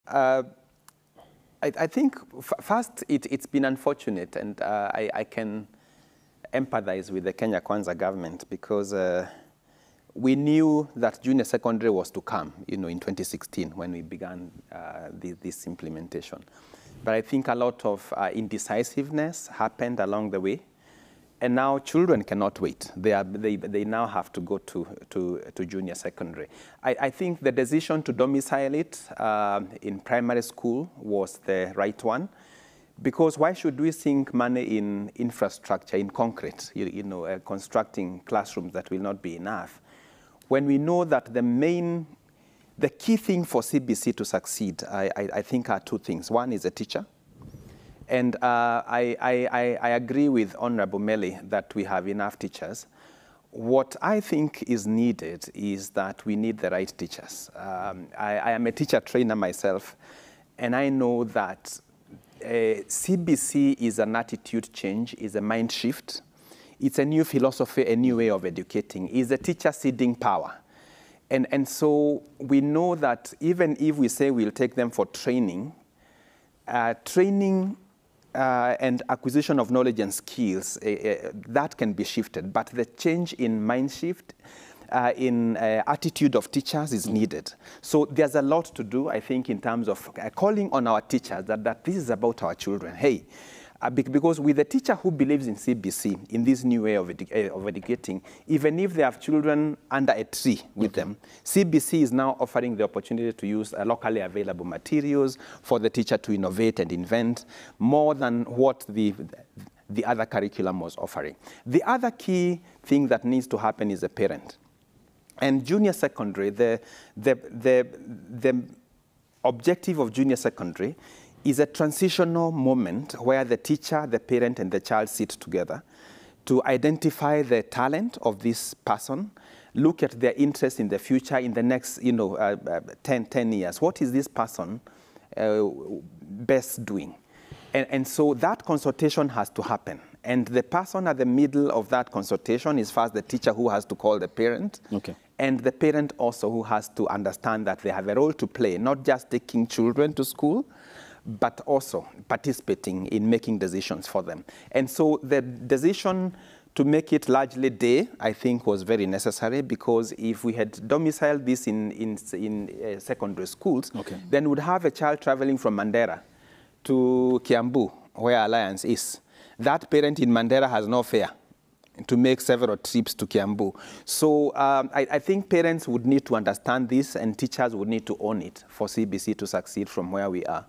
I think first it's been unfortunate, and I can empathize with the Kenya Kwanza government because we knew that junior secondary was to come, in 2016 when we began this implementation. But I think a lot of indecisiveness happened along the way, and now children cannot wait. They now have to go to junior secondary. I think the decision to domicile it in primary school was the right one, because why should we sink money in infrastructure, in concrete, constructing classrooms that will not be enough, when we know that the key thing for CBC to succeed, I think, are two things. One is a teacher. And I agree with Honorable Meli that we have enough teachers. What I think is needed is that we need the right teachers. I am a teacher trainer myself, and I know that CBC is an attitude change, is a mind shift. It's a new philosophy, a new way of educating. It's a teacher ceding power. And so we know that even if we say we'll take them for training, and acquisition of knowledge and skills, that can be shifted. But the change in mind shift, in attitude of teachers is needed. So there's a lot to do, I think, in terms of calling on our teachers that this is about our children. Hey, because with a teacher who believes in CBC, in this new way of educating, even if they have children under a tree with them, CBC is now offering the opportunity to use locally available materials for the teacher to innovate and invent more than what the other curriculum was offering. The other key thing that needs to happen is a parent. And junior secondary, the objective of junior secondary is a transitional moment where the teacher, the parent, and the child sit together to identify the talent of this person, look at their interest in the future, in the next 10 years. What is this person best doing? And so that consultation has to happen. And the person at the middle of that consultation is first the teacher, who has to call the parent, and the parent also, who has to understand that they have a role to play, not just taking children to school, but also participating in making decisions for them. And so the decision to make it largely day, I think, was very necessary, because if we had domiciled this in secondary schools, then we'd have a child traveling from Mandera to Kiambu, where Alliance is. That parent in Mandera has no fare to make several trips to Kiambu. So I think parents would need to understand this, and teachers would need to own it for CBC to succeed from where we are.